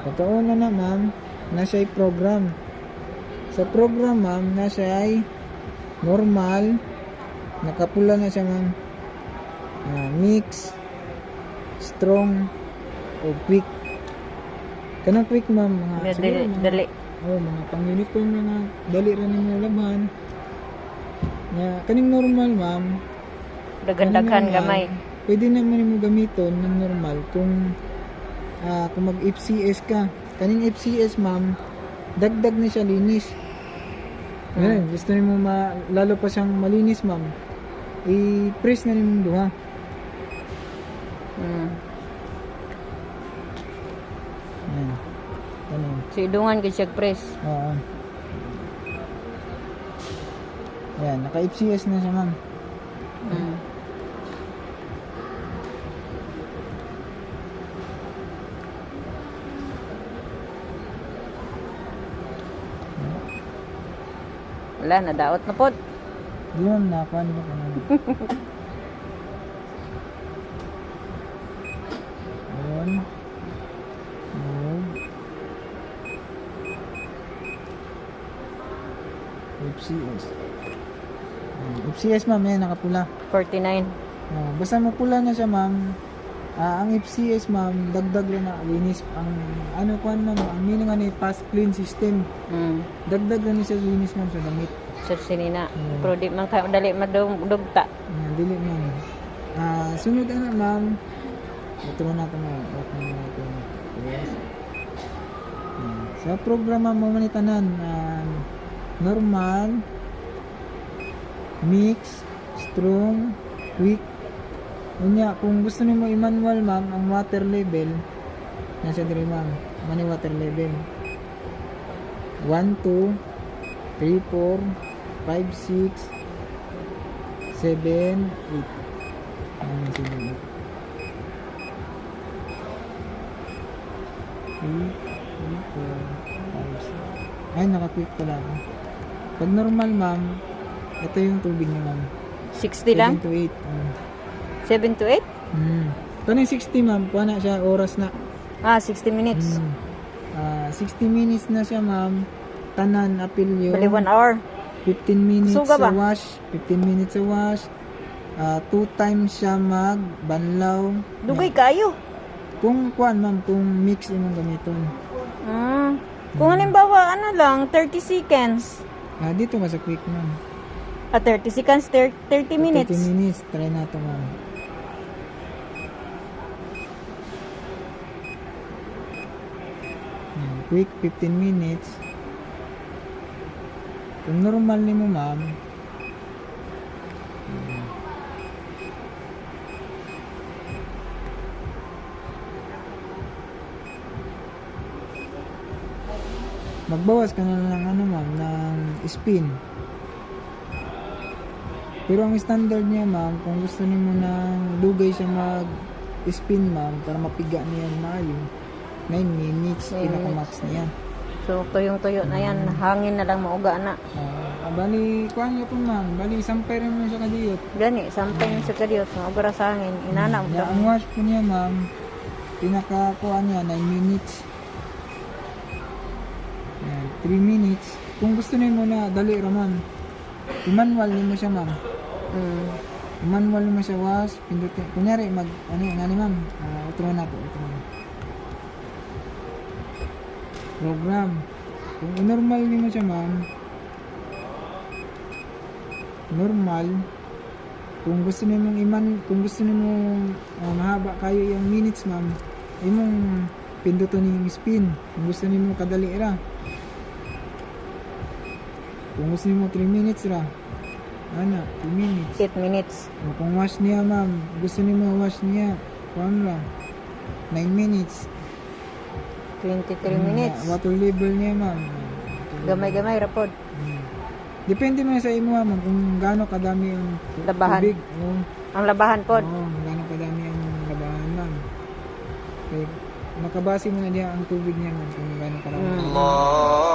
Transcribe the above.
Pagkauna na ma'am, nasa program. Sa program ma'am, nasa ay normal, nakapula na siya ma'am. Mix, strong, o quick. Kanang quick ma'am, mga siguro, Dali. mga pang-uniform mga dali rin yung laban. Kaning normal ma'am, Dagan-dagan normal, gamay. pwede naman mo gamiton ng normal kung mag FCS ka. Kaning FCS ma'am, dagdag na siya linis. Gusto niyo lalo pa siyang malinis ma'am, i-press na nimong duha. So idungan gid siya press. Oo. Ayan, naka-FCS na siya ma'am. Wala, nadaot na pod. Di ma'am, nakuha ba ka naman? Ayan. Move. FCS. FCS ma'am, yan, nakapula. 49. Basta mapula na siya ma'am. Ang FCS ma'am, dagdag rin na linis. Ang meaning fast clean system. Dagdag rin siya linis ma'am sa damit. Sa sinina. Pero di man kayo dali madugta. Dili ma'am. Sunod na ma'am. Ito na natin ma'am. Yes. Sa programa mo manitanan, normal, mix, strong, quick. Unya, kung gusto niyo mo i-manual ma'am, ang water level nasa diri ma'am. Mani water level 1, 2, 3, 4, 5, 6, 7, 8. Ay, naka-quick pala ako. Pag normal ma'am, ito yung tubig niya ma'am. 60 lang? 7 to 8. 7 to 8? Ito na yung 60 ma'am, kuha na siya, oras na. 60 minutes. 60 minutes na siya ma'am. Tanan, apil yun. Bali 1 hour. 15 minutes Suga ba? sa wash. 15 minutes sa wash. 2 times siya banlaw. Dugay kayo. Kung kuan ma'am, kung mix imong gamiton. Kung halimbawa, 30 seconds. Dito ka sa quick ma'am. 30 seconds, 30 minutes. 30 minutes, try na ito ma'am. Quick, 15 minutes. Kung normal ni mo ma'am, magbawas ka na ng ma'am, ng spin. Pero ang standard niya ma'am, kung gusto niyo mo ng dugay siya mag-spin ma'am, para mapiga niya maayo, 9 minutes, pinaka-max niya. So, tuyong-tuyo na yan. Hangin na lang mauga na. Bali, kuhaan niya po ma'am. Bali, sampay rin mo siya kadiyot. Gani, sampay mo sa kadiyot. Mauga sa hangin. Inana mo. Ang wash po niya ma'am, pinaka-kuhaan niya, 9 minutes. 3 minutes. Kung gusto niyo mo na dali raman, i-manual niyo mo siya ma'am. I-manual niyo mo siya wash, pindutin. Kunyari, ngani ma'am, utro na po. Program. Kung i-normal niyo mo siya ma'am, normal. Kung gusto niyo mong mahaba kayo yung minutes ma'am, imong pindutin niyo yung spin. Kung gusto niyo mo kadali ra. Kung gusto niyo mo 3 minutes ra. 3 minutes. 8 minutes. Kung wash niya ma'am, gusto niyo mo wash niya, 9 minutes. 23 minutes. Water level niya ma'am. Gamay-gamay rapod. Depende man sa imo ma'am kung gaano kadami ang Labahan. tubig. Ang labahan pod. Gaano kadami ang labahan ma'am. Okay. makabase mo na diya ang tubig niya ma'am kung gaano karami. Allah.